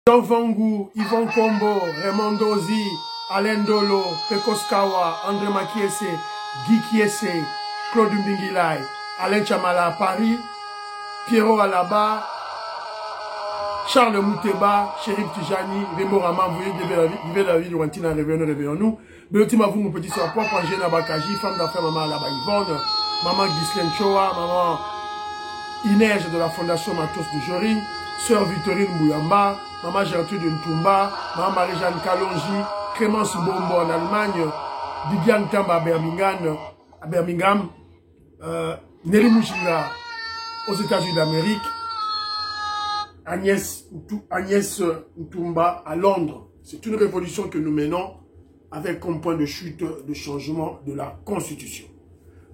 Jean Vangu, Yvon Kombo, Raymond Dozi, Alain Dolo, Pekos Kawa, André Makiese, Guy Kiese, Claude Mbingilai, Alain Chamala à Paris, Pierrot Alaba, Charles Mouteba, Chérif Tijani, Remo Raman, vous vivez la vie de Wantina, réveillons-nous. Belotima vous, mon petit soir, Papa Angène Abakaji, femme d'affaires, maman Alaba Yvonne, maman Ghislaine Choa, maman Inès de la Fondation Matos de Jory, sœur Victorine Mouyamba, maman Gertrude Ntumba, maman Marie-Jeanne Kalonji, Clémence Bombo en Allemagne, Viviane Tamba à Birmingham, Nelly Mouchinga aux États-Unis d'Amérique, Agnès Ntumba à Londres. C'est une révolution que nous menons avec comme point de chute le changement de la Constitution.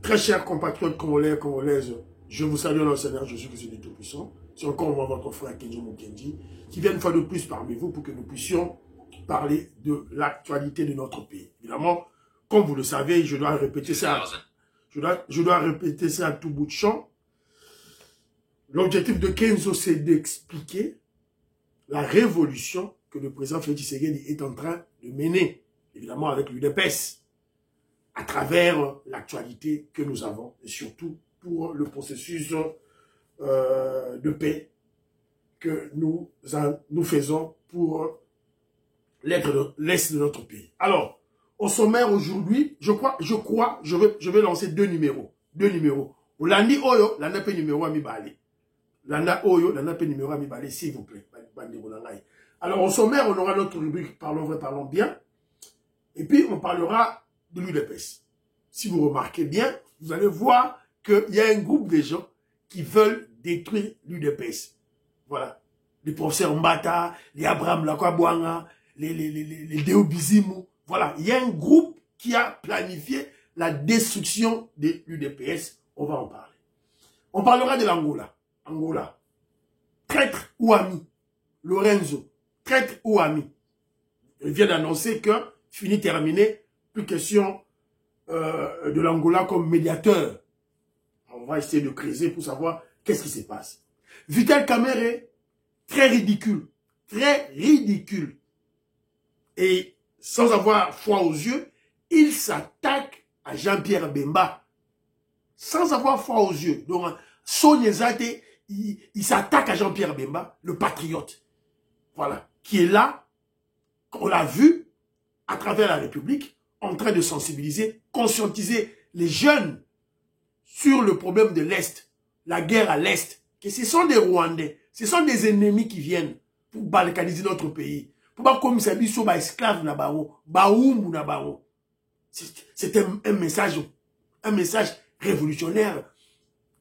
Très chers compatriotes congolais et congolaises, je vous salue dans le Seigneur Jésus-Christ du Tout-Puissant. C'est encore moi, votre frère Kenji Mukendi, qui vient une fois de plus parmi vous pour que nous puissions parler de l'actualité de notre pays. Évidemment, comme vous le savez, je dois répéter ça. Je dois répéter ça à tout bout de champ. L'objectif de Kenzo, c'est d'expliquer la révolution que le président Félix Tshisekedi est en train de mener, évidemment avec l'UDPS, à travers l'actualité que nous avons, et surtout pour le processus de paix que nous faisons pour l'est de notre pays. Alors, au sommaire aujourd'hui, je vais lancer deux numéros. Olandi Oyo, l'anape numéro ami Bali. Landa Oyo, l'anape numéro ami Bali, s'il vous plaît. Alors, au sommaire, on aura notre rubrique Parlons vrai, parlons bien. Et puis, on parlera de l'UDPS. Si vous remarquez bien, vous allez voir qu'il y a un groupe de gens qui veulent détruire l'UDPS. Voilà. Les professeurs Mbata, les Abraham Lakwabouanga, les Deo Bizimu. Voilà. Il y a un groupe qui a planifié la destruction de l'UDPS. On va en parler. On parlera de l'Angola. Angola. Traître ou ami. Lorenzo. Traître ou ami. Il vient d'annoncer que, fini terminé, plus question de l'Angola comme médiateur. On va essayer de creuser pour savoir qu'est-ce qui se passe. Vital Kamerhe, très ridicule. Très ridicule. Et sans avoir foi aux yeux, il s'attaque à Jean-Pierre Bemba. Sans avoir foi aux yeux. Donc, Sonia Zate, il s'attaque à Jean-Pierre Bemba, le patriote. Voilà. Qui est là, on l'a vu, à travers la République, en train de sensibiliser, conscientiser les jeunes sur le problème de l'Est, la guerre à l'Est, que ce sont des Rwandais, ce sont des ennemis qui viennent pour balkaniser notre pays. Pour pas comme ça, ils sont esclaves na bao, baoumou na bao. C'est un message révolutionnaire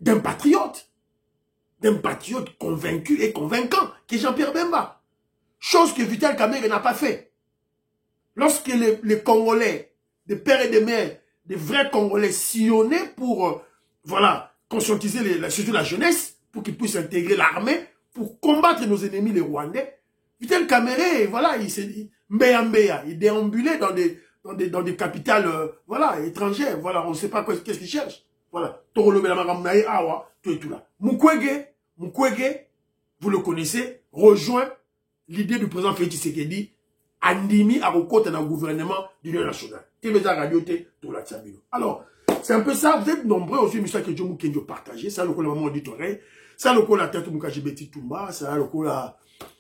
d'un patriote convaincu et convaincant, qui est Jean-Pierre Bemba. Chose que Vital Kamerhe n'a pas fait. Lorsque les Congolais, des pères et des mères, des vrais Congolais sillonnaient pour voilà, conscientiser surtout la jeunesse, pour qu'ils puissent intégrer l'armée, pour combattre nos ennemis les Rwandais. Vital Kamerhe, voilà, il déambulait dans des capitales voilà, étrangères. Voilà, on ne sait pas qu'est-ce qu'il cherche. Voilà. Mukwege, vous le connaissez, rejoint l'idée du président Félix Tshisekedi, Andimi à côté d'un gouvernement d'Union nationale. Alors, c'est un peu ça, vous êtes nombreux aussi, monsieur Kedjo Mukenjo partagé, ça le coup la maman auditorie, ça le coup la tête Mukajibeti Tumba, ça le coup la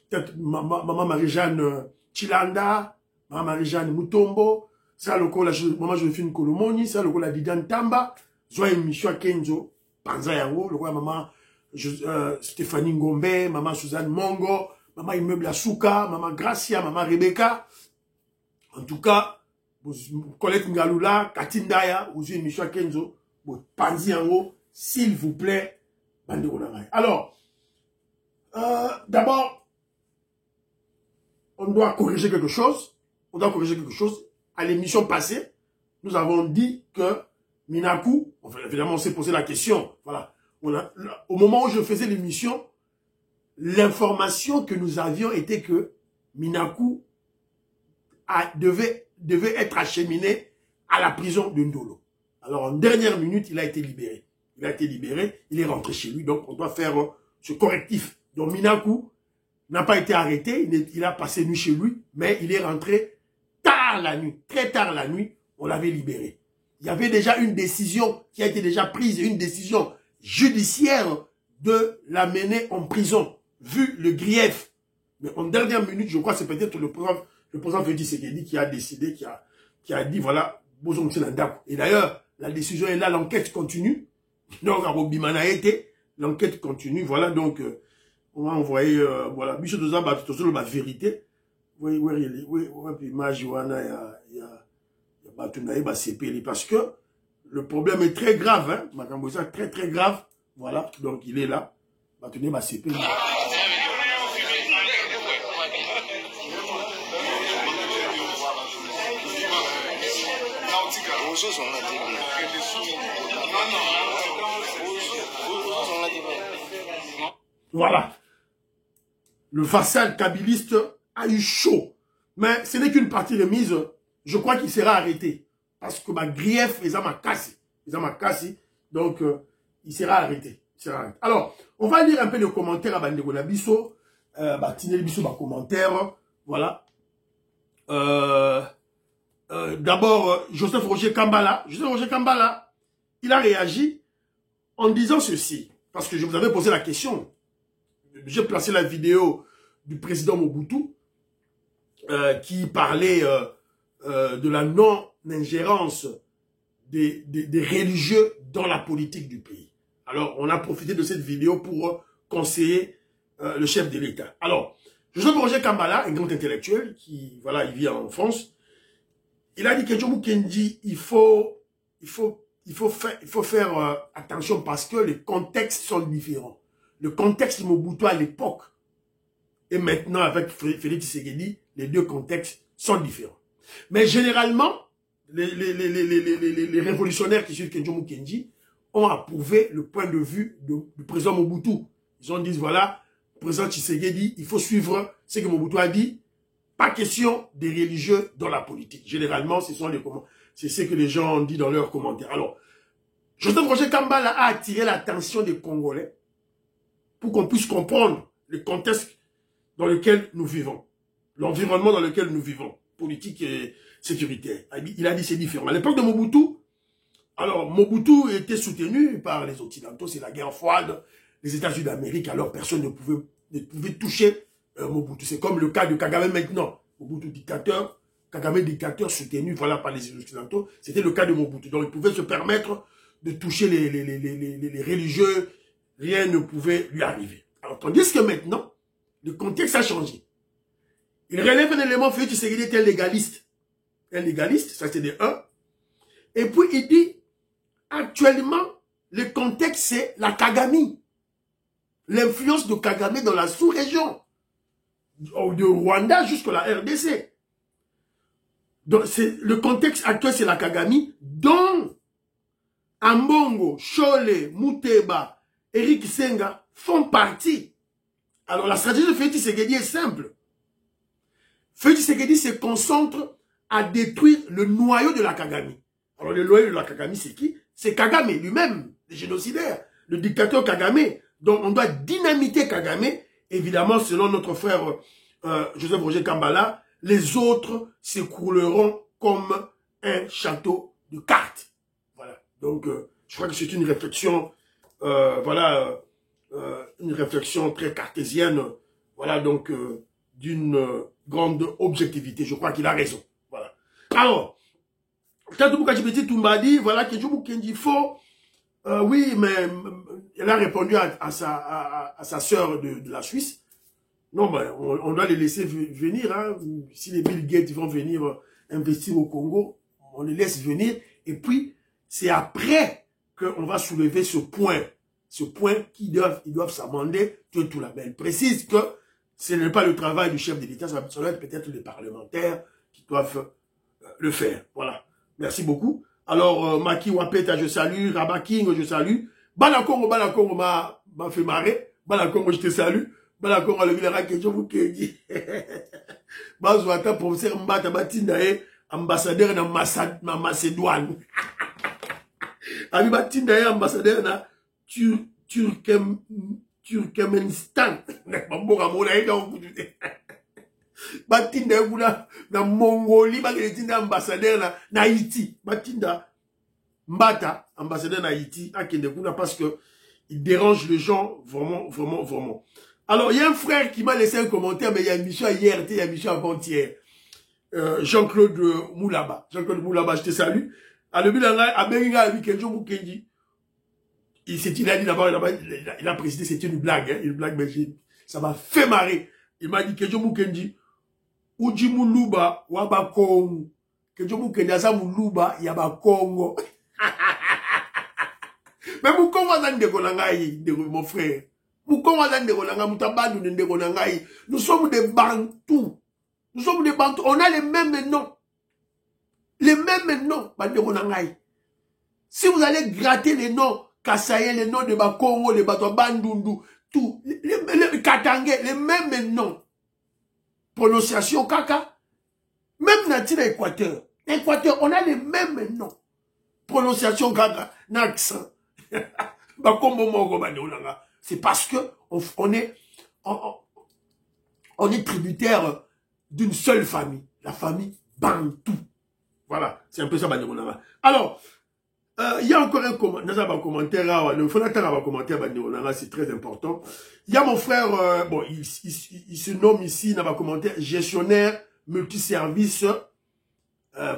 tête maman Marie-Jeanne Chilanda, maman Marie-Jeanne Mutombo, ça le coup la maman Joséphine Kolomoni, ça le coup la Didan Tamba, Zoé Michua Kenzo, Panza Yango, le coup la maman Stéphanie Ngombe, maman Suzanne Mongo, maman Immeuble Asuka, maman Gracia, maman Rebecca. En tout cas, Colette Ngalula, Katindaya, Ouzoué Michua Kenzo, Panzi Yango, s'il vous plaît, Bande Ronangaï. Alors, d'abord, on doit corriger quelque chose. À l'émission passée, nous avons dit que Minakou, enfin, évidemment, on s'est posé la question. Voilà. Au moment où je faisais l'émission, l'information que nous avions était que Minakou devait être acheminé à la prison de Ndolo. Alors, en dernière minute, il a été libéré. Il est rentré chez lui, donc on doit faire ce correctif. Donc, Minakou n'a pas été arrêté, il a passé nuit chez lui, mais il est rentré tard la nuit, très tard la nuit, on l'avait libéré. Il y avait déjà une décision qui a été déjà prise, une décision judiciaire de l'amener en prison, vu le grief. Mais en dernière minute, je crois que c'est peut-être le président Félix Tshisekedi qui a décidé, qui a dit, voilà, et d'ailleurs, la décision est là, l'enquête continue. Donc, à Robimana été, l'enquête continue, voilà, donc, on va envoyer, voilà, Bicho de Zamba, tout ça, la vérité. Oui, l'image, il y a parce que le problème est très grave, hein, Makambosa, très très grave, voilà, donc il est là, voilà. Le façade kabiliste a eu chaud. Mais ce n'est qu'une partie remise. Je crois qu'il sera arrêté. Parce que ma grief, ils ont ma casse. Donc, il sera arrêté. Alors, on va lire un peu les commentaires à Bandego Nabiso. Tinel Biso, commentaire. Voilà. D'abord, Joseph Roger Kambala. Il a réagi en disant ceci. Parce que je vous avais posé la question. J'ai placé la vidéo du président Mobutu qui parlait de la non-ingérence des religieux dans la politique du pays. Alors, on a profité de cette vidéo pour conseiller le chef de l'État. Alors, Joseph Roger Kambala, un grand intellectuel qui, voilà, il vit en France, il a dit que Djomou Kendi, il faut faire attention parce que les contextes sont différents. Le contexte de Mobutu à l'époque et maintenant avec Félix Tshisekedi, les deux contextes sont différents. Mais généralement, les révolutionnaires qui suivent Kenjomu Kenji ont approuvé le point de vue du président Mobutu. Ils ont dit, voilà, le président Tshisekedi, il faut suivre ce que Mobutu a dit. Pas question des religieux dans la politique. Généralement, c'est ce que les gens ont dit dans leurs commentaires. Alors, Joseph Roger Kambala a attiré l'attention des Congolais pour qu'on puisse comprendre le contexte dans lequel nous vivons, l'environnement dans lequel nous vivons, politique et sécuritaire. Il a dit c'est différent. À l'époque de Mobutu, alors Mobutu était soutenu par les Occidentaux, c'est la guerre froide, les États-Unis d'Amérique, alors personne ne pouvait toucher Mobutu. C'est comme le cas de Kagame maintenant. Mobutu dictateur, Kagame dictateur soutenu voilà, par les Occidentaux, c'était le cas de Mobutu. Donc il pouvait se permettre de toucher les religieux, rien ne pouvait lui arriver. Alors, tandis que maintenant, le contexte a changé. Il relève un élément, Félix Tshisekedi est un légaliste. Un légaliste, ça c'est de 1. Et puis il dit, actuellement, le contexte c'est la Kagame. L'influence de Kagame dans la sous-région. De Rwanda jusqu'à la RDC. Donc, le contexte actuel c'est la Kagame, dont Ambongo, Chole, Muteba, Eric Senga font partie. Alors la stratégie de Félix Tshisekedi est simple. Félix Tshisekedi se concentre à détruire le noyau de la Kagame. Alors le noyau de la Kagame c'est qui? C'est Kagame lui-même, le génocidaire, le dictateur Kagame. Donc on doit dynamiter Kagame. Évidemment, selon notre frère Joseph Roger Kambala, les autres s'écrouleront comme un château de cartes. Voilà. Donc je crois que c'est une réflexion, voilà, une réflexion très cartésienne, voilà, donc d'une grande objectivité. Je crois qu'il a raison. Voilà. Alors, Tadoukou Kachibeti Toumbadi, voilà, que Djomou Kendi faut, oui, mais elle a répondu à sa sœur de la Suisse. Non, ben, on doit les laisser venir. Hein. Si les Bill Gates vont venir investir au Congo, on les laisse venir. Et puis, c'est après qu'on va soulever ce point. Ce point qu'ils doivent s'amender tout là. Mais elle précise que ce n'est pas le travail du chef de l'État, ça doit être peut-être les parlementaires qui doivent le faire. Voilà. Merci beaucoup. Alors, Maki Wapeta, je salue. Rabat King, je salue. Balakongo m'a fait marrer. Balakongo, je te salue. Balakongo, le vilera que je vous dis. Bazouata, professeur Mbata Batindae, ambassadeur na Macédoine. Ami Batindae, ambassadeur na Turkménistan. Batinda na Mongolie, batinda ambassadeur na Haïti. Batinda Mbata, ambassadeur na Haïti, parce que il dérange les gens vraiment. Alors, il y a un frère qui m'a laissé un commentaire, mais il y a une mission hier, il y a une mission avant-hier. Jean-Claude Moulaba. Jean-Claude Moulaba, je te salue. À le Bilanga, à Benga, avec Kenjo Mukendi. Il a dit d'abord, il a précisé, c'était une blague, hein, une blague, mais ça m'a fait marrer. Il m'a dit Kenjo Mukendi, Uji Muluba, Waba Kongo. Kenjo Mukendi, Asa Muluba, Yaba Kongo. Mais Moukongo Zan de Gonangaï, mon frère. Moukongo Zan de Gonanga, Moutabadou de Gonangaï. Nous sommes des Bantous. Nous sommes des Bantous. On a les mêmes noms. Les mêmes noms, Bande Gonangaï. Si vous allez gratter les noms, Kassaye, les noms de Bakongo, les Bato Bandundu, tout, les Katangé, les mêmes noms. Prononciation Kaka. Même Natina Équateur. Équateur, on a les mêmes noms. Prononciation Kaka, n'accent. C'est parce que on est tributaire d'une seule famille, la famille Bantou. Voilà, c'est un peu ça. Alors, il y a encore un commentaire, le fondateur va commenter, c'est très important. Il y a mon frère, bon, il se nomme ici, dans ma commentaire, gestionnaire multiservice.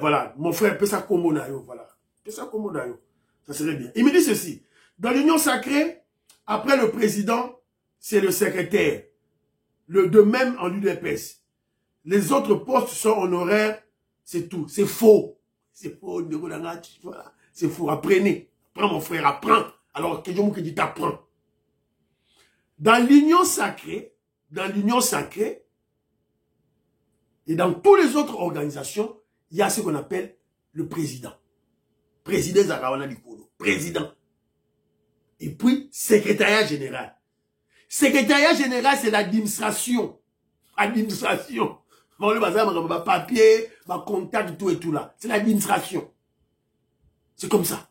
Voilà, mon frère Pessa Komonayo, voilà. Pessa Komonayo. Ça serait bien. Il me dit ceci. Dans l'union sacrée, après le président, c'est le secrétaire. De même en UDPS. Les autres postes sont honoraires, c'est tout. C'est faux. C'est faux. Voilà. C'est faux. Apprenez. Apprends mon frère, apprends. Alors, que je dis t'apprends. Dans l'union sacrée, et dans toutes les autres organisations, il y a ce qu'on appelle le président. Président Zagawana Likolo. Président. Et puis, secrétariat général. Secrétariat général, c'est l'administration. Administration. Ma papier, ma contact, tout et tout là. C'est l'administration. C'est comme ça.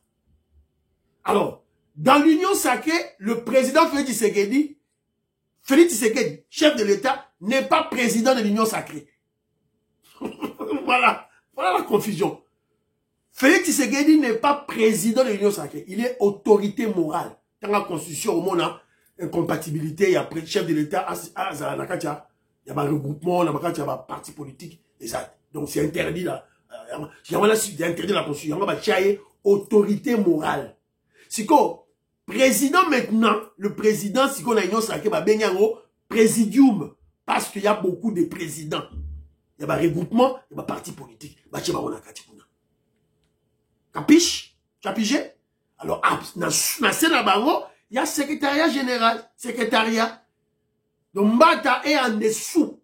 Alors, dans l'union sacrée, le président Félix Tshisekedi, chef de l'État, n'est pas président de l'union sacrée. Voilà. Voilà la confusion. Félix Tshisekedi n'est pas président de l'union sacrée. Il est autorité morale. Dans la constitution, au monde, incompatibilité, il y a chef de l'État, il y a un regroupement, il y a un parti politique, exact. Donc c'est interdit là. C'est interdit la constitution. Il y a autorité morale. Si quoi, président maintenant, le président, si qu'on a l'union sacrée, il y a un présidium. Parce qu'il y a beaucoup de présidents. Il y a un regroupement, il y a un parti politique. Capiche? Tu as pigé? Alors, dans il y a secrétariat général, secrétariat. Donc, Mbata est en dessous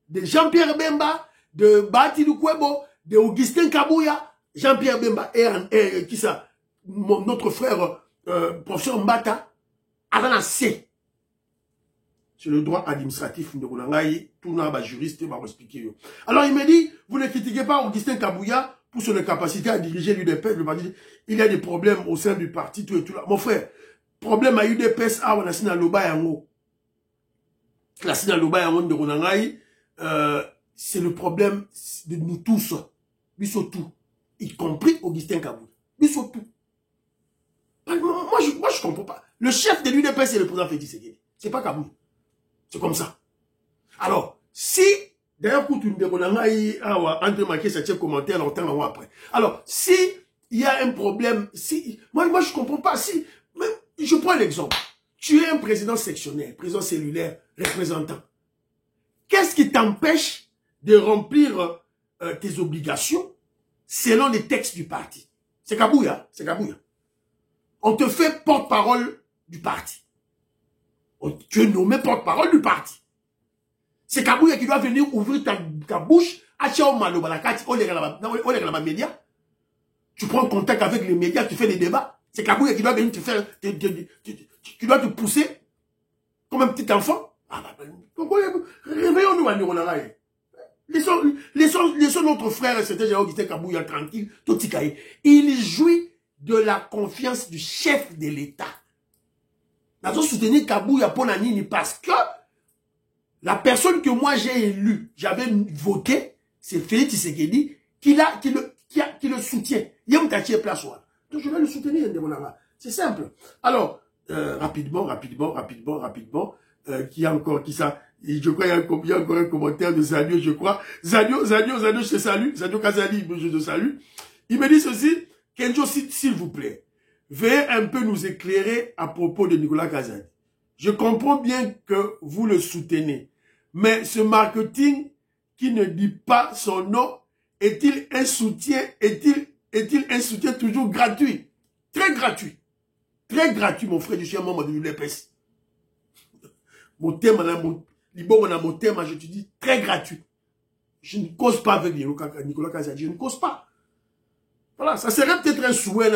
de Jean-Pierre Bemba, de Bati Lukwebo, de Augustin Kabouya. Jean-Pierre Bemba est qui ça? Notre frère, professeur Mbata, avant la C. C'est le droit administratif de Roulangaï. Tout le monde juriste va expliquer. Alors, il me dit, vous ne critiquez pas Augustin Kabouya pour son incapacité à diriger l'UDPS. Il y a des problèmes au sein du parti, tout et tout là. Mon frère, problème à UDPS, on a signé Loba Yango. La signé Loba Yango de Roulangaï, c'est le problème de nous tous. Bissotou. Y compris Augustin Kabouya. Bissotou. Moi, je comprends pas. Le chef de l'UDPS, c'est le président Félix Tshisekedi. C'est pas Kabouya. C'est comme ça. Alors, si, d'ailleurs, pour tout le monde, entre marquer cette commentaire, longtemps après. Alors, si il y a un problème, si, moi, je comprends pas, si, mais je prends l'exemple. Tu es un président sectionnaire, président cellulaire, représentant. Qu'est-ce qui t'empêche de remplir tes obligations selon les textes du parti? C'est Kabouya, c'est Kabouya. On te fait porte-parole du parti. Tu es nommé porte-parole du parti. C'est Kabouya qui doit venir ouvrir ta bouche. Tu prends contact avec les médias, tu fais des débats. C'est Kabouya qui doit venir te faire, qui doit te pousser comme un petit enfant. Réveillons-nous à Nirolaraï. Laissons notre frère, c'était Augustin Kabouya tranquille, Totikaï. Il jouit de la confiance du chef de l'État. Nazo soutenir Kabouya pour Nanini parce que la personne que moi j'ai élue, j'avais voté, c'est Félix Tshisekedi qui le soutient. Il y a un place. Donc je vais le soutenir. C'est simple. Alors, rapidement, qui a encore qui ça? Je crois qu'il y a encore un commentaire de Zadio, je crois. Zadio, je te salue. Zadio Kazali, je te salue. Il me dit ceci, Kenjo, s'il vous plaît, veuillez un peu nous éclairer à propos de Nicolas Kazali. Je comprends bien que vous le soutenez, mais ce marketing qui ne dit pas son nom, est-il un soutien, est-il un soutien toujours gratuit? Très gratuit. Très gratuit, mon frère, je suis un membre de l'UDPS. Mon thème, mon thème, je te dis, très gratuit. Je ne cause pas avec Nicolas Kazadi, je ne cause pas. Voilà, ça serait peut-être un souhait,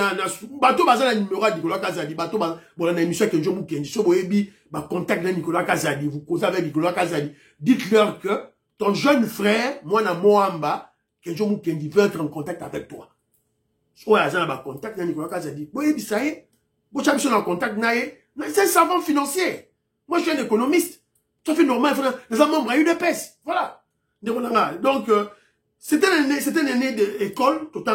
bateau bazala numéro de Nicolas Kazadi, bateau bazala, bon, la émission que je vous dis, si vous avez contact avec Nicolas Kazadi, vous causez avec Nicolas Kazadi, dites-leur que ton jeune frère, moi, na Moamba, que je vous dis, veut être en contact avec toi. Si vous avez un contact avec Nicolas Kazadi, vous avez dit ça y est, vous avez en contact, c'est un savant financier. Moi, je suis un économiste. Ça fait normal, les membres à UDPS. Voilà. Donc, c'était un aîné d'école, tout en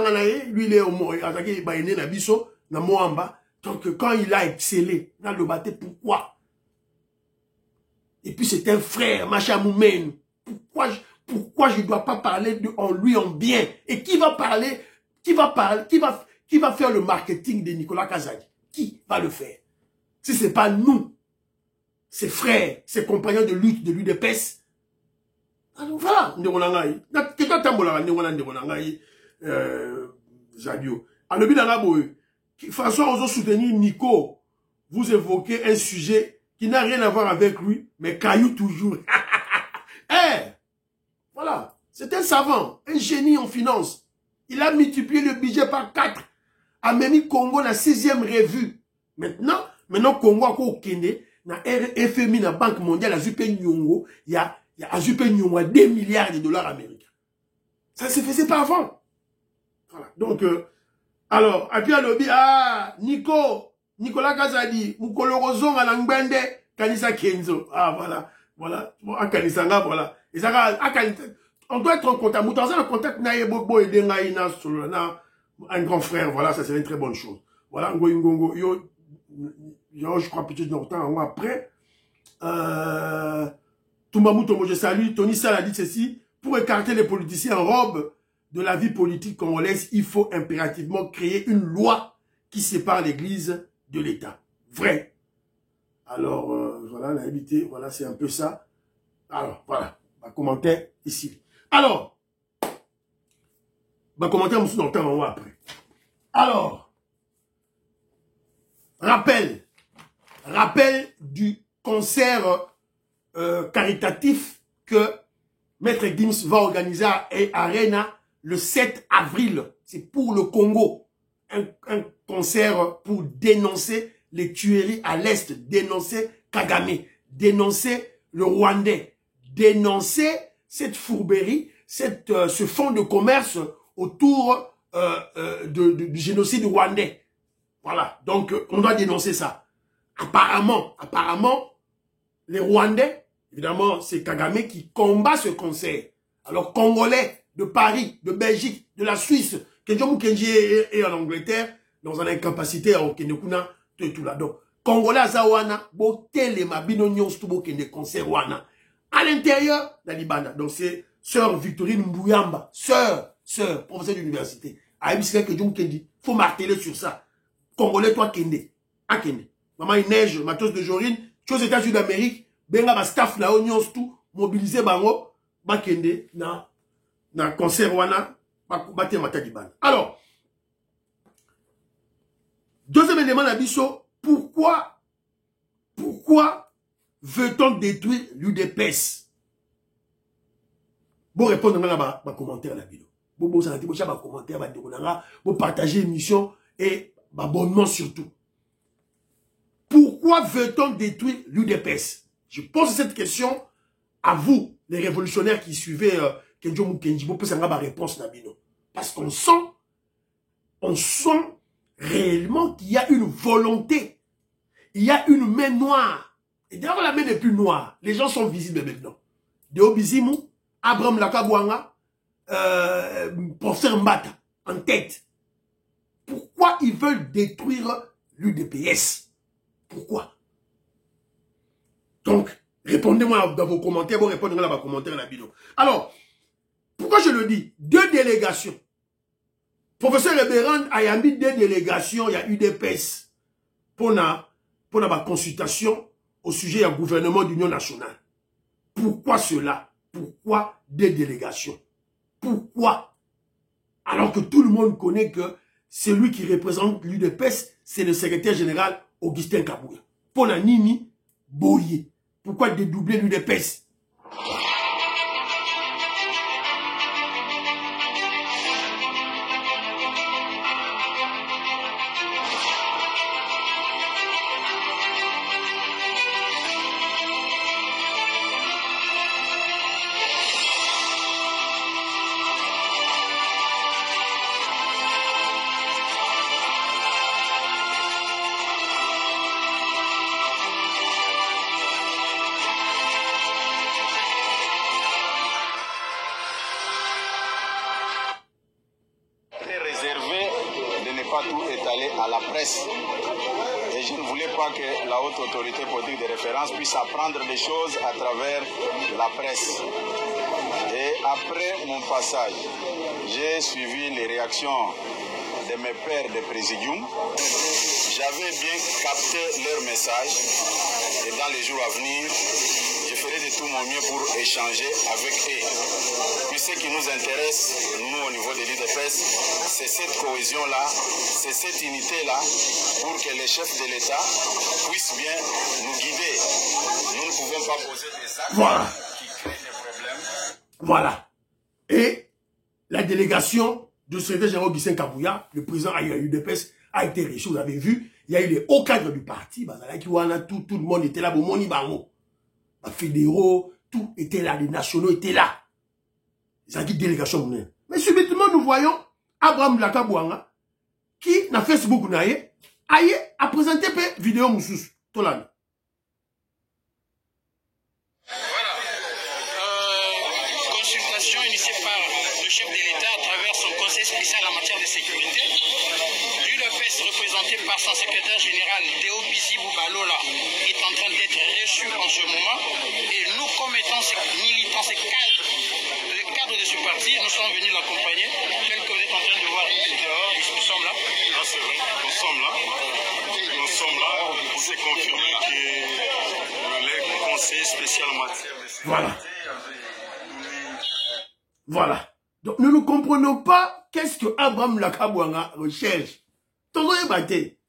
lui, il est au moins, il est né na biso, na Moamba. Donc, quand il a excellé, dans le bâté, pourquoi? Et puis, c'est un frère, machin moumen. Pourquoi je ne dois pas parler en lui en bien? Et qui va faire le marketing de Nicolas Kazadi? Qui va le faire? Si ce n'est pas nous, ses frères, ses compagnons de lutte de l'UDPS. Alors voilà, Zadio. Alors, François, on soutenir Nico. Vous évoquez un sujet qui n'a rien à voir avec lui, mais caillou toujours. Voilà. C'est un savant, un génie en finance. Il a multiplié le budget par 4. A mis Congo la 6e revue. Maintenant, Congo a au Kenya, na FMI, na Banque mondiale, a Zupe Nyongo, il y a Zupe Nyongo 2 milliards de dollars américains. Ça ne se faisait pas avant. Voilà. Donc, alors, et puis à l'objet, Nicolas Kazadi, Moukolorozon à l'Angbende, Kanisa Kenzo. Voilà. À Kanisanga, voilà. Et ça, on doit être en contact. Moutanza en contact, na Yebobo et Dengaïna, un grand frère, voilà, ça serait une très bonne chose. Voilà, Ngoingongo, je crois peut-être longtemps après. Toumamou Tomo, je salue. Tony Sall a dit ceci. Pour écarter les politiciens en robe de la vie politique congolaise, il faut impérativement créer une loi qui sépare l'Église de l'État. Vrai. Alors, voilà, la évité, voilà, c'est un peu ça. Alors, voilà, ma commentaire ici. Alors, ma commentaire, je suis dans le temps après. Alors, rappel du concert caritatif que Maître Gims va organiser à Arena le 7 avril. C'est pour le Congo. Un concert pour dénoncer les tueries à l'Est, dénoncer Kagame, dénoncer le Rwandais, dénoncer cette fourberie, ce fonds de commerce autour du génocide rwandais. Voilà, donc on doit dénoncer ça. Apparemment, les Rwandais, évidemment, c'est Kagame qui combat ce concert. Alors, Congolais de Paris, de Belgique, de la Suisse, Kenjomu Kenji est en Angleterre, dans une incapacité à Okenekuna, tout là. Donc, Congolais à Zawana, Botel et Mabino Nyons, tout Bokene concert Wana. À l'intérieur, la Libana. Donc, c'est sœur Victorine Mbouyamba, sœur, professeur d'université. À Ebisika Kenjomu Kenji, faut marteler sur ça. Congolais, toi, Kende. À Kende. Maman, il neige, matos de Jorine, aux États-Unis d'Amérique, benga ba staff la Oignon tout, mobiliser bango, ba Kende, na concert wana, ba te matadibana. Alors, deuxième élément d'abisso, pourquoi veut-on détruire l'UDPS? Bon, répondre à ma commentaire la vidéo. Bon, ça a été ma commentaire, bon, partager l'émission et abonnement surtout. Pourquoi veut-on détruire l'UDPS? Je pose cette question à vous, les révolutionnaires qui suivez Kenjo Mukenjibo, pour savoir ma réponse Nabino. Parce qu'on sent réellement qu'il y a une volonté. il y a une main noire. Et d'ailleurs, la main n'est plus noire. Les gens sont visibles maintenant. Deo Bizimu, Abraham Lakabouanga, professeur Mbata, en tête. Pourquoi ils veulent détruire l'UDPS? Pourquoi? Donc, répondez-moi dans vos commentaires, vous répondrez dans vos commentaires dans la vidéo. Alors, pourquoi je le dis? 2 délégations. Professeur Ebéran a mis 2 délégations, il y a UDPS pour la consultation au sujet du gouvernement d'Union nationale. Pourquoi cela? Pourquoi 2 délégations? Pourquoi? Alors que tout le monde connaît que celui qui représente l'UDPS, c'est le secrétaire général Augustin Kabouya. Pour la Nini Boye. Pourquoi dédoubler l'UDPS? À la presse. Et je ne voulais pas que la haute autorité politique de référence puisse apprendre des choses à travers la presse. Et après mon passage, j'ai suivi les réactions de mes pairs de présidium. J'avais bien capté leur message et dans les jours à venir, je ferai de tout mon mieux pour échanger avec eux. Puis ce qui nous intéresse, nous au niveau de l'UDPS, c'est cette cohésion-là, c'est cette unité-là, pour que les chefs de l'État puissent bien nous guider. Nous ne pouvons pas poser des actes qui créent des problèmes. Voilà. Et la délégation du secrétaire général Augustin Kabouya, le président de l'UDPS, a été riche. Vous avez vu, il y a eu les hauts cadres du parti. Tout le monde était là. Les fédéraux, tout était là. Les nationaux étaient là. Ils ont dit délégation. Mais subitement, nous voyons Abraham Lakabouanga, qui, dans Facebook, a présenté une vidéo Moussous. Voilà. Consultation initiée par le chef de l'État à travers son conseil spécial en matière de sécurité. L'UDPS, représenté par son secrétaire général Deo Bizimu Balola, est en train d'être reçu en ce moment. Et nous, comme étant ces militants, ces cadres, les cadres de ce parti, nous sommes venus l'accompagner. Tel que vous êtes en train de voir dehors, nous sommes là. Là, c'est vrai, nous sommes là. Nous sommes là pour se confirmer que le conseil spécial en matière de sécurité. Voilà. Voilà. Donc, nous ne comprenons pas qu'est-ce que Abraham Lakabouanga recherche. Tout le monde est battu.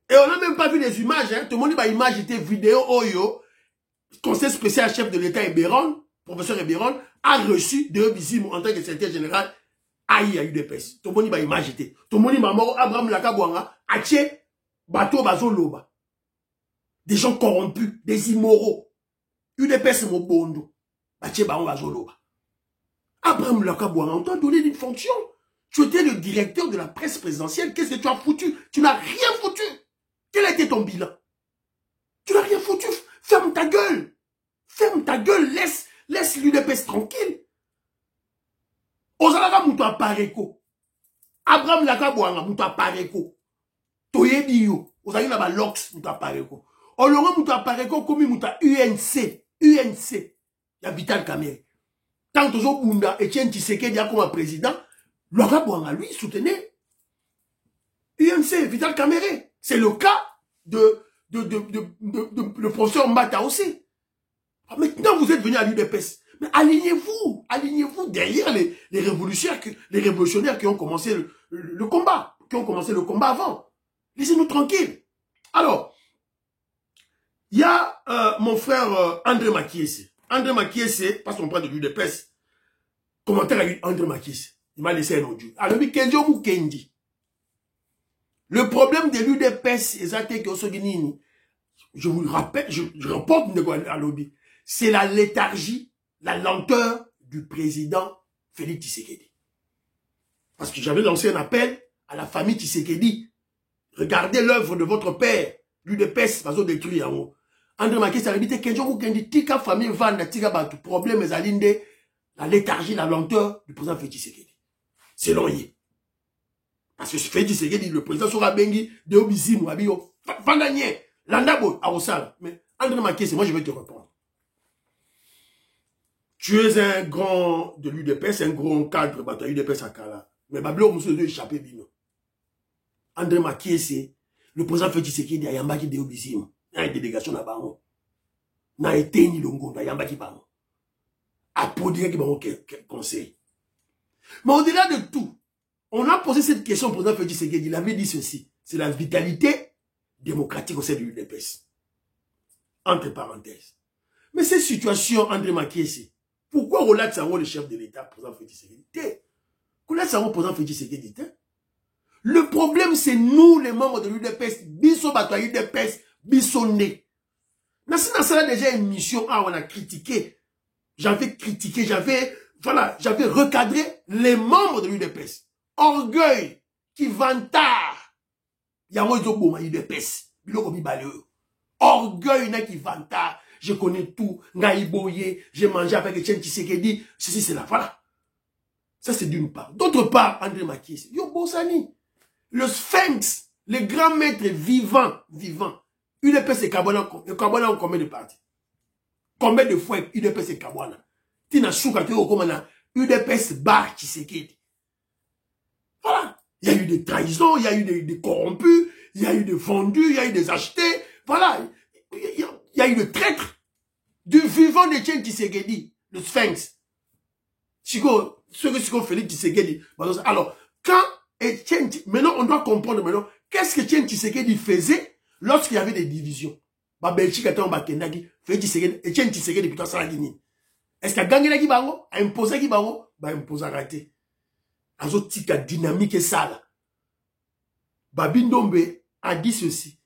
Et on n'a même pas vu les images. Hein. Tout le monde a image, était vidéo, Oyo. Conseil spécial chef de l'État Ebéron, professeur Ebéron, a reçu Deo Bizimu en tant que secrétaire général à UDPS. Tout le monde a image. Tout le monde a mort. Abraham Lakabouanga a tué bateau bazo loba. Des gens corrompus, des immoraux. UDPS Mobondo. A tué bazo loba. Abraham Lakabouanga, on t'a donné une fonction. Tu étais le directeur de la presse présidentielle. Qu'est-ce que tu as foutu? Tu n'as rien foutu. Quel a été ton bilan? Tu n'as rien foutu. Ferme ta gueule. Ferme ta gueule. Laisse l'UDPS tranquille. Ozalaka Mouta Pareko. Abraham Lakabouanga Mouta Pareko. Toyebi yo. Ozalaka Naba Lox Mouta Pareko. Olonga Mouta Pareko comme Mouta UNC. UNC. Ya Vital Kamerhe. Tant que Bunda Etienne Tshisekedi a comme président, Lakabouanga, lui, soutenait UNC, Vital Kamerhe. C'est le cas de le professeur Mbata aussi. Maintenant, vous êtes venu à l'UDPS. Mais alignez-vous derrière les révolutionnaires qui ont commencé le combat, avant. Laissez-nous tranquilles. Alors, il y a mon frère André Makiese. André Makiese, parce qu'on parle de l'UDPS, commentaire à André Makiese. Il m'a laissé un audio. Alors, Kendi. Le problème de l'UDPS, je vous le rappelle, je rapporte à lobby, c'est la léthargie, la lenteur du président Félix Tshisekedi. Parce que j'avais lancé un appel à la famille Tshisekedi. Regardez l'œuvre de votre père. l'UDPS va détruire en haut. André Makiesi a dit que Kenjo Kendi tika famille vanda tika batu problème les alinde la léthargie, la lenteur du président Félix Tshisekedi. Selon lui. Parce que Félix Tshisekedi, le président sera bengi de Obizimu Abio Fandanye Landabo Arosal. Mais André Makiesi, moi je vais te répondre. Tu es un grand de l'UDPS, un grand cadre de l'UDPS à Kala. Mais Bablo Moussou de échapper bino. André Makiesi, le président Félix Tshisekedi a yambaki de Obizimu. Il y a une délégation à Bango. N'a été ni longo, n'a yamba qui bango. A produire qui bango quel conseil. Mais au-delà de tout, on a posé cette question au président Félix Tshisekedi. Il avait dit ceci. C'est la vitalité démocratique au sein de l'UDPS. Entre parenthèses. Mais cette situation, André Makiesi, pourquoi Roland Sango, le chef de l'État, président Félix Tshisekedi? Roland Sango, président Félix Tshisekedi. Le problème, c'est nous, les membres de l'UDPS, biso batoa UDPS, Bissonné. Nassina déjà une mission, on a critiqué. J'avais critiqué, j'avais recadré les membres de l'UDPS. Orgueil, qui vantard. Yango Izoboma UDPS. Orgueil, qui vantard. Je connais tout. Ngaïboye, j'ai mangé avec Etienne Tshisekedi. Ceci, c'est là. Voilà. Ça, c'est d'une part. D'autre part, André Makiesi. Yo Bosani. Le Sphinx, le grand maître vivant. UDPS et Kabwana ont combien de partis? Combien de fois UDPS et Kabwana? Tina Souka, tu as UDPS bar Tshisekedi. Voilà. Il y a eu des trahisons, il y a eu des corrompus, il y a eu des vendus, il y a eu des achetés. Voilà. Il y a eu le traître du vivant d'Etienne Tshisekedi, le Sphinx. Chico Félix Tshisekedi. Alors, quand Etienne, maintenant on doit comprendre maintenant, qu'est-ce que Etienne Tshisekedi faisait lorsqu'il y avait des divisions? Belgique était en Bakendaki, Félix Tshisekedi, Etienne Tshisekedi plutôt ça la Guinée. Est-ce qu'il a gagné la Kibango? A imposé la Kibango? Imposé à rater. Azotika dynamique et ça là. Babindombe a dit ceci.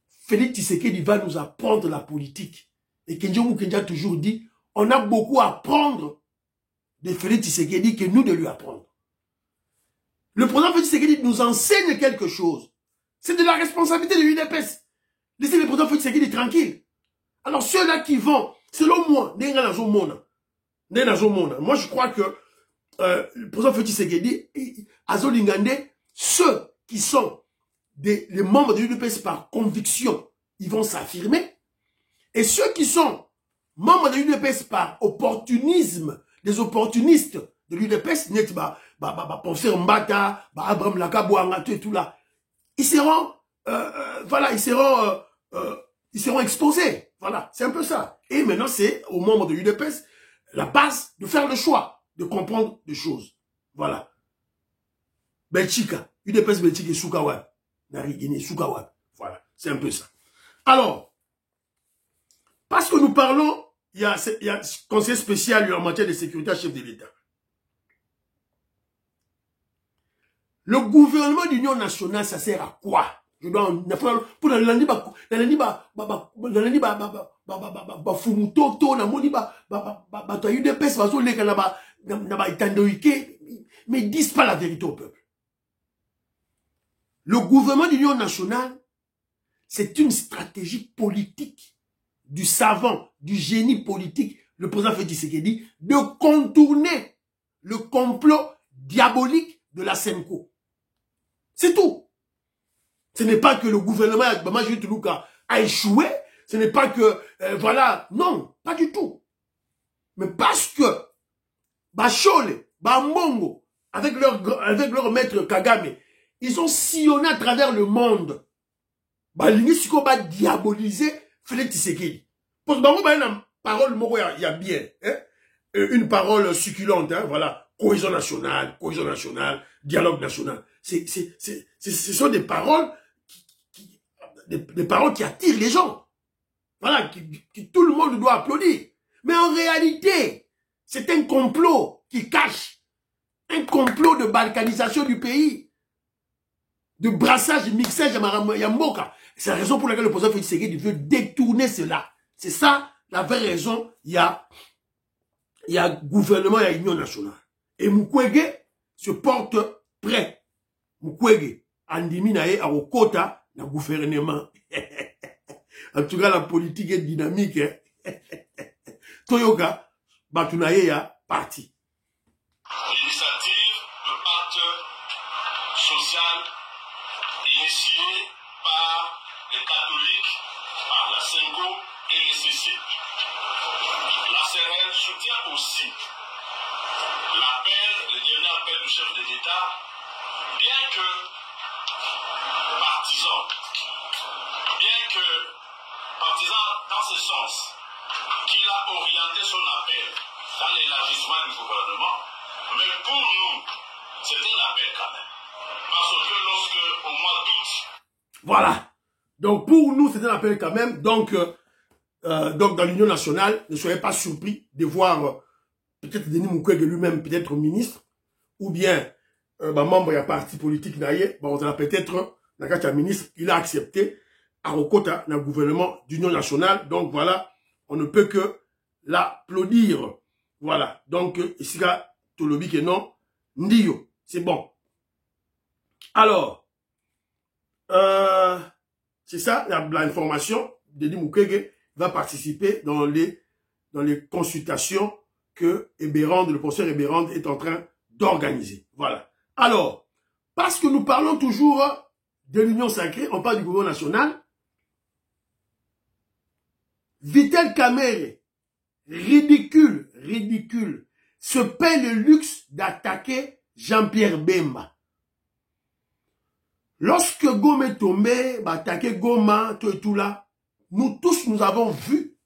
Félix Tshisekedi va nous apprendre la politique. Et Kenjo Mukenja a toujours dit, on a beaucoup à apprendre de Félix Tshisekedi que nous de lui apprendre. Le président Félix Tshisekedi nous enseigne quelque chose. C'est de la responsabilité de l'UDPS. Laissez le président Félix Tshisekedi tranquille. Alors ceux-là qui vont, selon moi, moi je crois que le président Félix Tshisekedi, Azolingande, ceux qui sont les membres de l'UDPS par conviction, ils vont s'affirmer. Et ceux qui sont membres de l'UDPS par opportunisme, des opportunistes de l'UDPS, professeur Mbata, Abraham Lakabouanga, tout là, ils seront, ils seront exposés. Voilà, c'est un peu ça. Et maintenant, c'est aux membres de l'UDPS la base de faire le choix, de comprendre des choses. Voilà. Belchika, UDPS Belchika et Soukawa. Narigine, Soukawa. Voilà, c'est un peu ça. Alors, parce que nous parlons, il y a conseiller spécial en matière de sécurité à chef de l'État. Le gouvernement d'union nationale, ça sert à quoi? Je dois pour le lundi mais ils disent pas la vérité au peuple. Le gouvernement d'union nationale, c'est une stratégie politique du savant, du génie politique, le président Félix Tshisekedi, de contourner le complot diabolique de la SENCO. C'est tout. Ce n'est pas que le gouvernement a échoué, ce n'est pas que, voilà, non, pas du tout. Mais parce que, Bachole, Bambongo, avec leur maître Kagame, ils ont sillonné à travers le monde. L'Unesco va diaboliser Félix Tshisekedi. Parce que Bango, il y a une parole, il y a bien, hein? Une parole succulente, hein? Voilà, cohésion nationale, dialogue national. Ce sont des paroles des paroles qui attirent les gens. Voilà, qui tout le monde doit applaudir. Mais en réalité, c'est un complot qui cache. Un complot de balkanisation du pays. De brassage, mixage, Yamboka. C'est la raison pour laquelle le président Félix Tshisekedi veut détourner cela. C'est ça, la vraie raison. Il y a gouvernement, il y a union nationale. Et Mukwege se porte prêt. Mukwege, Andimi nae, Arokota, le gouvernement. En tout cas, la politique est dynamique. Hein. Toyoka, Batunaye ya parti. L'initiative de pacte social initié par les catholiques, par la Sengo et les CC. La CRL soutient aussi l'appel, le dernier appel du chef de l'État, bien que partisan dans ce sens qu'il a orienté son appel dans l'élargissement du gouvernement, mais pour nous, c'est un appel quand même. Parce que lorsque, au mois d'août... Voilà. Donc pour nous, c'est un appel quand même. Donc dans l'Union nationale, ne soyez pas surpris de voir peut-être Denis Mukwege lui-même, peut-être ministre, ou bien membre de parti politique naïe, on a peut-être, dans ministre, il a accepté à Rokota dans le gouvernement d'Union nationale. Donc voilà, on ne peut que l'applaudir. Voilà. Donc ici, Tolobi que non, Ndio, c'est bon. Alors, c'est ça l'information. Denis Mukwege va participer dans les consultations que le professeur Eberand est en train d'organiser. Voilà. Alors, parce que nous parlons toujours de l'Union sacrée, on parle du gouvernement national, Vital Kamerhe, ridicule, se paie le luxe d'attaquer Jean-Pierre Bemba. Lorsque Goma est tombé, attaqué Goma, tout là, nous tous, nous avons vu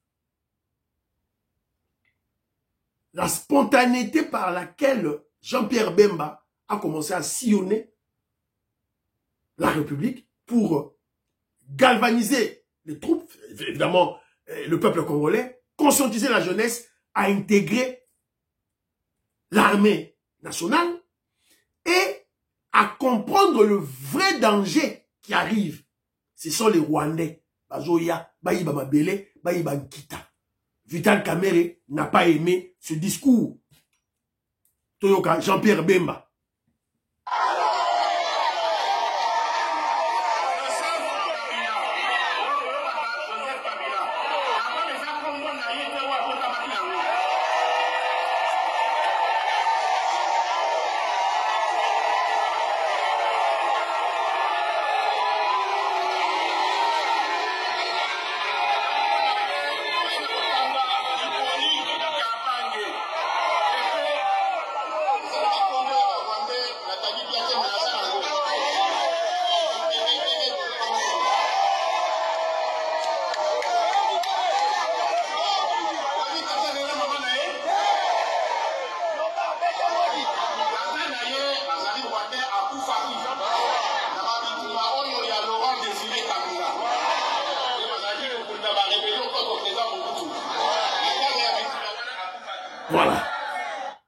la spontanéité par laquelle Jean-Pierre Bemba a commencé à sillonner la République pour galvaniser les troupes, évidemment le peuple congolais, conscientiser la jeunesse à intégrer l'armée nationale et à comprendre le vrai danger qui arrive. Ce sont les Rwandais. Bazoya, Baïba Mabele, Baïba Nkita. Vital Kamerhe n'a pas aimé ce discours. Toyoka, Jean-Pierre Bemba. Voilà.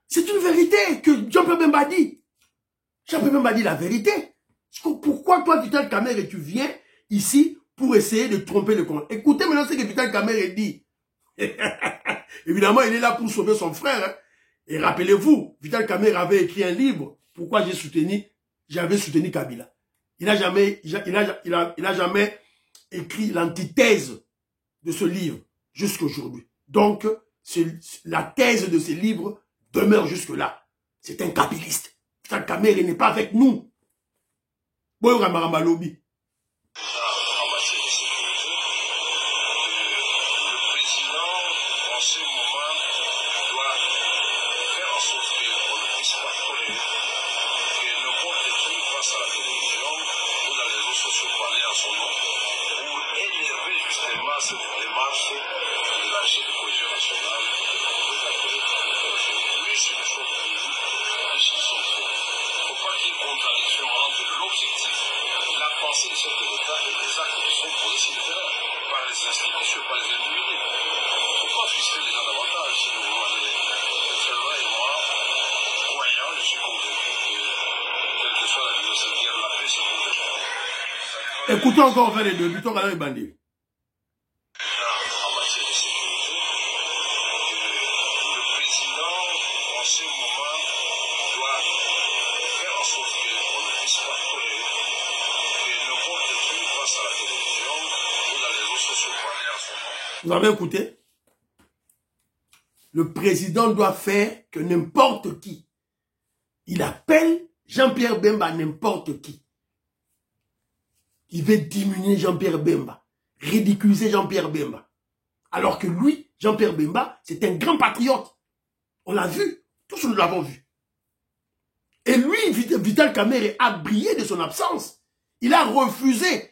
C'est une vérité que Jean-Pierre Bemba dit. Jean-Pierre Bemba dit la vérité. Pourquoi toi, Vital Kamerhe, tu viens ici pour essayer de tromper le compte? Écoutez maintenant ce que Vital Kamerhe dit. Évidemment, il est là pour sauver son frère. Hein. Et rappelez-vous, Vital Kamerhe avait écrit un livre. Pourquoi j'avais soutenu Kabila. Il n'a jamais écrit l'antithèse de ce livre jusqu'à aujourd'hui. Donc, la thèse de ces livres demeure jusque-là. C'est un kabiliste. Vital Kamerhe n'est pas avec nous. Boyoka Maramba Lobby. Écoutons encore enfin les deux, butons à la bandit. Vous avez écouté? Le président doit faire que n'importe qui. Il appelle Jean-Pierre Bemba n'importe qui. Il veut diminuer Jean-Pierre Bemba, ridiculiser Jean-Pierre Bemba. Alors que lui, Jean-Pierre Bemba, c'est un grand patriote. On l'a vu, tous nous l'avons vu. Et lui, Vital Kamerhe a brillé de son absence. Il a refusé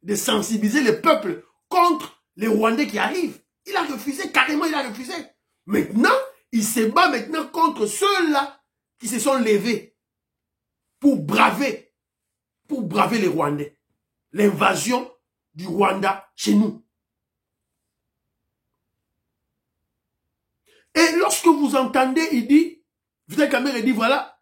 de sensibiliser le peuple contre les Rwandais qui arrivent. Il a refusé, carrément il a refusé. Maintenant, il se bat maintenant contre ceux-là qui se sont levés pour braver les Rwandais. L'invasion du Rwanda chez nous. Et lorsque vous entendez, il dit, Vital Kamerhe dit, voilà,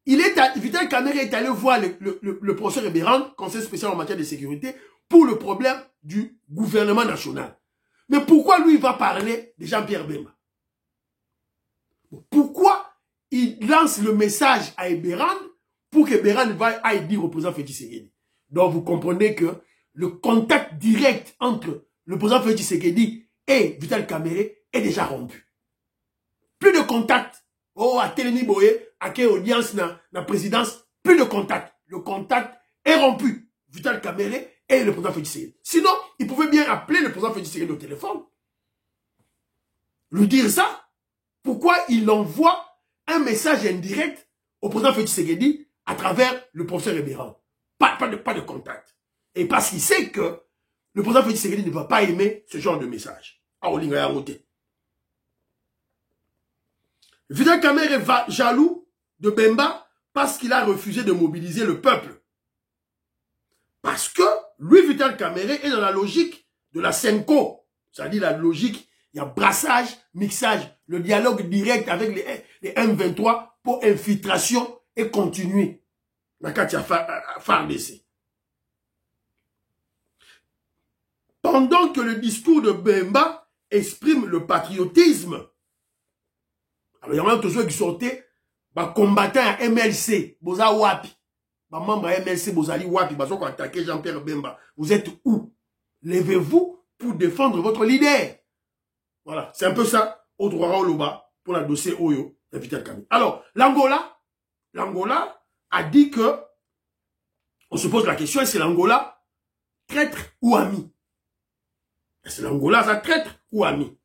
Vital Kamerhe est allé voir le professeur Ebérand, conseil spécial en matière de sécurité, pour le problème du gouvernement national. Mais pourquoi lui va parler de Jean-Pierre Bemba? Pourquoi il lance le message à Ebérand pour qu'Ebérand aille dire au président Félix Tshisekedi? Donc vous comprenez que le contact direct entre le président Félix Tshisekedi et Vital Kamerhe est déjà rompu. Plus de contact. Oh, à Télémi Boye, à quelle audience na présidence, plus de contact. Le contact est rompu. Vital Kamerhe et le président Félix Tshisekedi. Sinon, il pouvait bien appeler le président Félix Tshisekedi au téléphone. Lui dire ça. Pourquoi il envoie un message indirect au président Félix Tshisekedi à travers le professeur Ebérand? Pas de contact. Et parce qu'il sait que le président Félix Tshisekedi ne va pas aimer ce genre de message. Ah, Olinga Yarote. Vital Kamerhe va jaloux de Bemba parce qu'il a refusé de mobiliser le peuple. Parce que lui, Vital Kamerhe, est dans la logique de la Senko. C'est-à-dire la logique, il y a brassage, mixage, le dialogue direct avec les M23 pour infiltration et continuer. Pendant que le discours de Bemba exprime le patriotisme, alors il y en a toujours qui sortaient, combattant à MLC, Boza Wapi, membre à MLC, Bozali Wapi, qui ont attaqué Jean-Pierre Bemba. Vous êtes où? Levez-vous pour défendre votre leader. Voilà, c'est un peu ça, au droit au Loba, pour la dossier Oyo, de Vital Kamerhe. Alors, l'Angola a dit que, on se pose la question, est-ce que l'Angola traître ou ami? Est-ce que l'Angola, ça traître ou ami?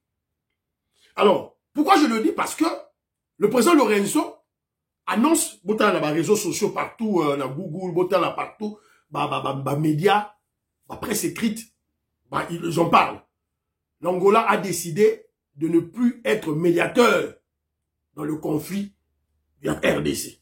Alors, pourquoi je le dis? Parce que le président Lorenzo annonce, botan là, réseaux sociaux partout, dans Google, botan là partout, médias, presse écrite, ils en parlent. L'Angola a décidé de ne plus être médiateur dans le conflit de la RDC.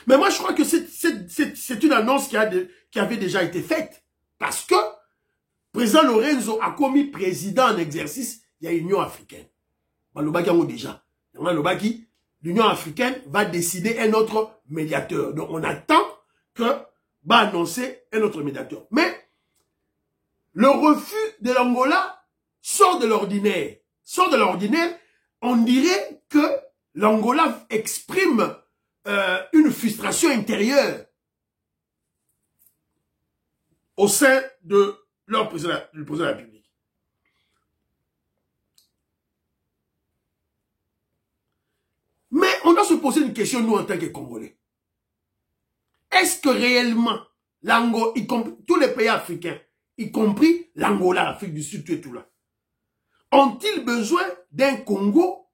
Mais moi, je crois que c'est une annonce qui avait déjà été faite. Parce que le président Lorenzo a commis président en exercice, il y a l'Union africaine. L'Union africaine va décider un autre médiateur. Donc, on attend que va annoncer un autre médiateur. Mais le refus de l'Angola sort de l'ordinaire. Sort de l'ordinaire, on dirait que l'Angola exprime une frustration intérieure au sein de leur président, du président de la République. Mais on doit se poser une question, nous, en tant que Congolais. Est-ce que réellement, tous les pays africains, y compris l'Angola, l'Afrique du Sud, tout là, ont-ils besoin d'un Congo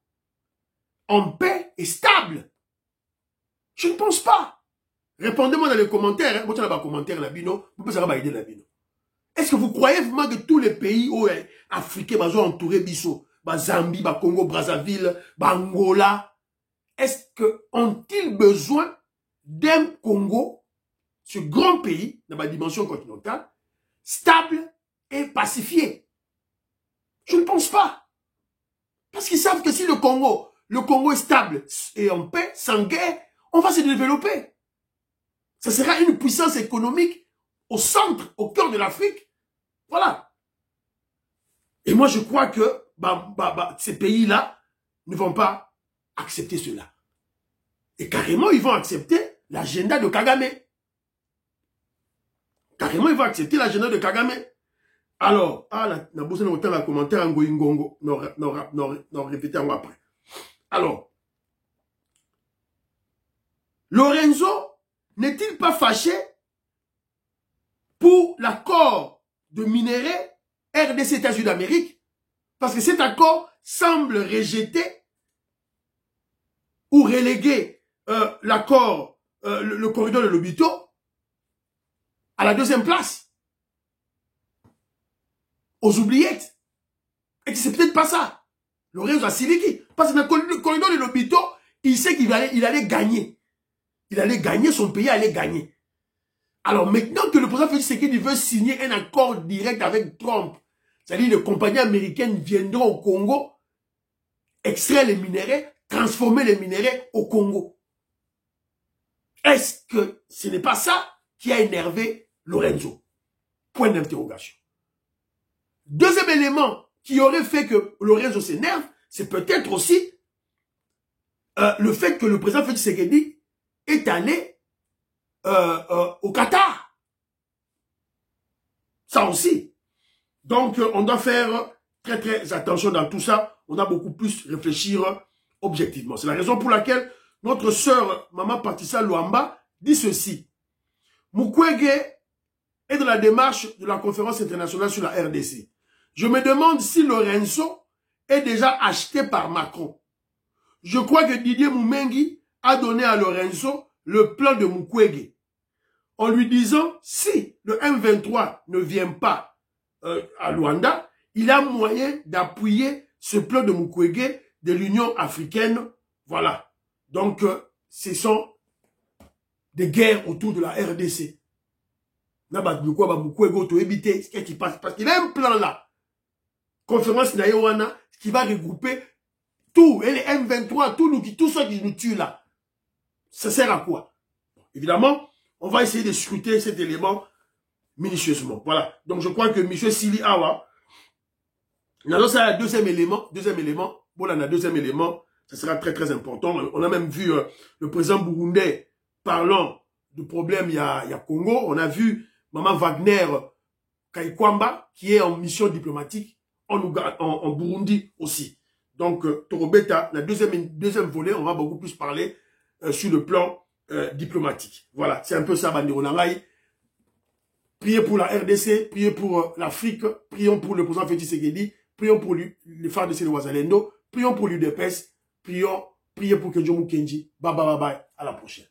en paix et stable? Je ne pense pas. Répondez-moi dans les commentaires. Est-ce que vous croyez vraiment que tous les pays africains sont entourés Bisso, Zambie, Congo, Brazzaville, Angola, est-ce que ont-ils besoin d'un Congo, ce grand pays, dans la dimension continentale, stable et pacifié? Je ne pense pas. Parce qu'ils savent que si le Congo est stable et en paix, sans guerre, on va se développer. Ça sera une puissance économique au centre, au cœur de l'Afrique. Voilà. Et moi, je crois que ces pays-là ne vont pas accepter cela. Et carrément, ils vont accepter l'agenda de Kagame. Carrément, il va accepter l'agenda de Kagame. Alors, na bosse na autant la commentaire en goingongo, non répéter en après. Alors, Lorenzo n'est-il pas fâché pour l'accord de minerais RDC États-Unis d'Amérique? Parce que cet accord semble rejeter ou reléguer l'accord, le corridor de Lobito à la deuxième place. Aux oubliettes. Et c'est peut-être pas ça. Lorenzo a siliki. Parce que dans le corridor de Lobito, il sait qu'il allait gagner. Il allait gagner, son pays allait gagner. Alors maintenant que le président Félix Tshisekedi veut signer un accord direct avec Trump, c'est-à-dire les compagnies américaines viendront au Congo, extraire les minéraux, transformer les minéraux au Congo. Est-ce que ce n'est pas ça qui a énervé Lorenzo? Point d'interrogation. Deuxième élément qui aurait fait que Lorenzo s'énerve, c'est peut-être aussi le fait que le président Félix Tshisekedi est allé au Qatar. Ça aussi. Donc, on doit faire très attention dans tout ça. On doit beaucoup plus réfléchir objectivement. C'est la raison pour laquelle notre sœur, Maman Patricia Luamba, dit ceci. Mukwege est dans la démarche de la conférence internationale sur la RDC. Je me demande si Lorenzo est déjà acheté par Macron. Je crois que Didier Moumengi a donné à Lorenzo le plan de Mukwege, en lui disant, si le M23 ne vient pas à Luanda, il a moyen d'appuyer ce plan de Mukwege de l'Union africaine. Voilà. Donc, ce sont des guerres autour de la RDC. Qu'est-ce qui passe? Parce qu'il a un plan là. Conférence Naïwana qui va regrouper tout, et les M23, tout ça qui nous tue là. Ça sert à quoi? Évidemment, on va essayer de scruter cet élément minutieusement. Voilà. Donc je crois que M. Sili Awa, deuxième élément, voilà, deuxième élément, ça sera très important. On a même vu le président burundais parlant du problème, il y a Congo. On a vu Maman Wagner Kaikwamba, qui est en mission diplomatique en Burundi aussi. Donc, Torobeta, la deuxième volet, on va beaucoup plus parler sur le plan diplomatique. Voilà, c'est un peu ça, Bandiro Nangaï. Priez pour la RDC, priez pour l'Afrique, prions pour le président Félix Tshisekedi, prions pour les FARDC de Ouazalendo, prions pour l'UDPS, priez pour Kenjomu Kenji. Bye bye bye bye, à la prochaine.